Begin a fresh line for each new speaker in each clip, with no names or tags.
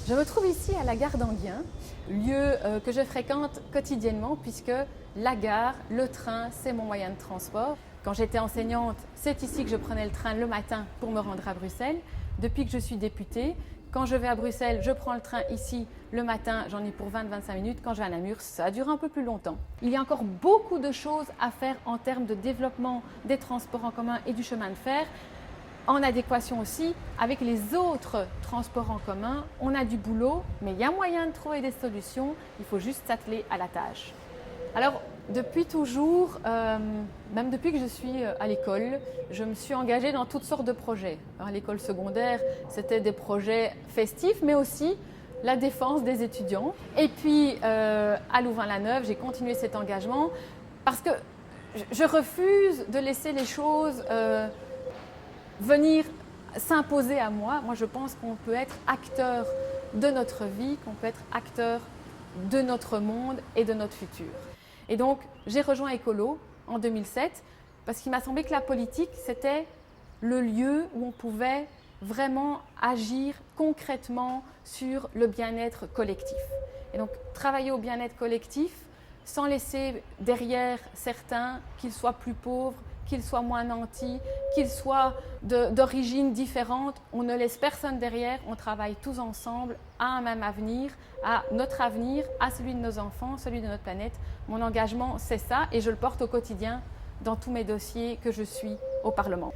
Je me trouve ici à la gare d'Enghien, lieu que je fréquente quotidiennement puisque la gare, le train, c'est mon moyen de transport. Quand j'étais enseignante, c'est ici que je prenais le train le matin pour me rendre à Bruxelles. Depuis que je suis députée, quand je vais à Bruxelles, je prends le train ici le matin, j'en ai pour 20-25 minutes. Quand je vais à Namur, ça dure un peu plus longtemps. Il y a encore beaucoup de choses à faire en termes de développement des transports en commun et du chemin de fer. En adéquation aussi avec les autres transports en commun, on a du boulot, mais il y a moyen de trouver des solutions, il faut juste s'atteler à la tâche. Alors, depuis toujours, même depuis que je suis à l'école, je me suis engagée dans toutes sortes de projets. Alors, à l'école secondaire, c'était des projets festifs, mais aussi la défense des étudiants. Et puis, à Louvain-la-Neuve, j'ai continué cet engagement parce que je refuse de laisser les choses venir s'imposer à moi. Moi, je pense qu'on peut être acteur de notre vie, qu'on peut être acteur de notre monde et de notre futur. Et donc, j'ai rejoint Écolo en 2007 parce qu'il m'a semblé que la politique, c'était le lieu où on pouvait vraiment agir concrètement sur le bien-être collectif. Et donc, travailler au bien-être collectif sans laisser derrière certains, qu'ils soient plus pauvres, qu'ils soient moins nantis, qu'ils soient d'origine différente, on ne laisse personne derrière, on travaille tous ensemble à un même avenir, à notre avenir, à celui de nos enfants, celui de notre planète. Mon engagement, c'est ça et je le porte au quotidien dans tous mes dossiers que je suis au Parlement.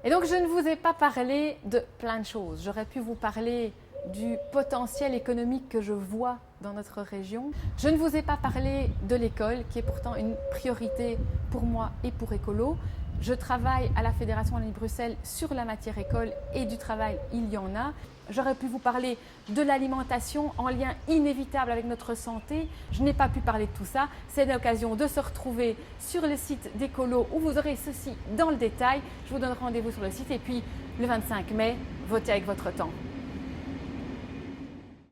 Et donc, je ne vous ai pas parlé de plein de choses. J'aurais pu vous parler du potentiel économique que je vois dans notre région. Je ne vous ai pas parlé de l'école, qui est pourtant une priorité pour moi et pour Écolo. Je travaille à la Fédération Wallonie-Bruxelles sur la matière école et du travail, il y en a. J'aurais pu vous parler de l'alimentation en lien inévitable avec notre santé. Je n'ai pas pu parler de tout ça. C'est l'occasion de se retrouver sur le site d'Écolo où vous aurez ceci dans le détail. Je vous donne rendez-vous sur le site et puis le 25 mai, votez avec votre temps.